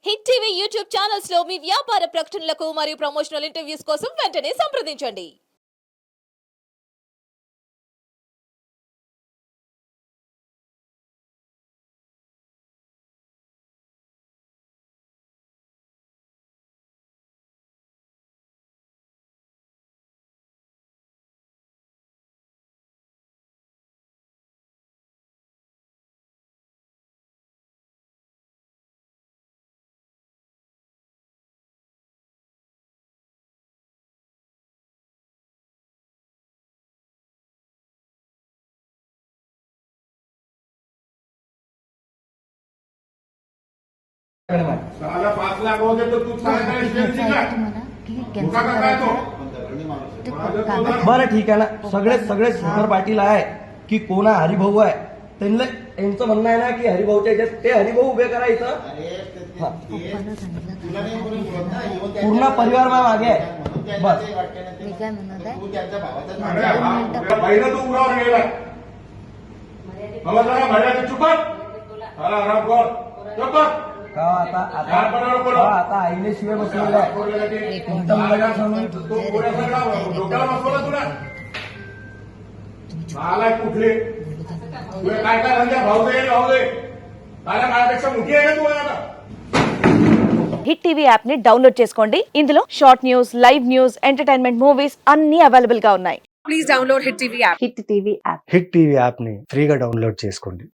Hit TV YouTube channels లో మీ వ్యాపార ప్రకటనలకు మరియు ప్రమోషనల్ ఇంటర్వ్యూస్ కోసం వెంటనే సంప్రదించండి. साला 5 लाख हो गए तो तू बरं ठीक आहे ना. सगळे शंकर पाटील आहे की कोणा हरिभाऊ आहे त्यांना यांचं म्हणणं आहे ना की हरिभाऊच्या याच्यात ते हरिभाऊ उभे करा इथं. पूर्ण परिवार मागे आहे. बस मी काय म्हणत आहे बहिण तू उरावर गेला मला जरा भड्याचं चुकत आराम कर चुकत का आता आईने शिवाय बसलेला आहे. तुमच्या मुलाला सांगून तो डोक्याला बसवला तुला आलाय कुठले तुला काय काय म्हणजे भाऊ दे माझ्या माझ्यापेक्षा मोठी आहे का तू आता. హిట్ టీవీ యాప్ ని డౌన్లోడ్ చేసుకోండి. ఇందులో short news, live news, entertainment movies అన్ని అవైలబుల్ గా ఉన్నాయి. Please download Hit TV app. Hit TV app. Hit TV app ని ఫ్రీగా డౌన్లోడ్ చేసుకోండి.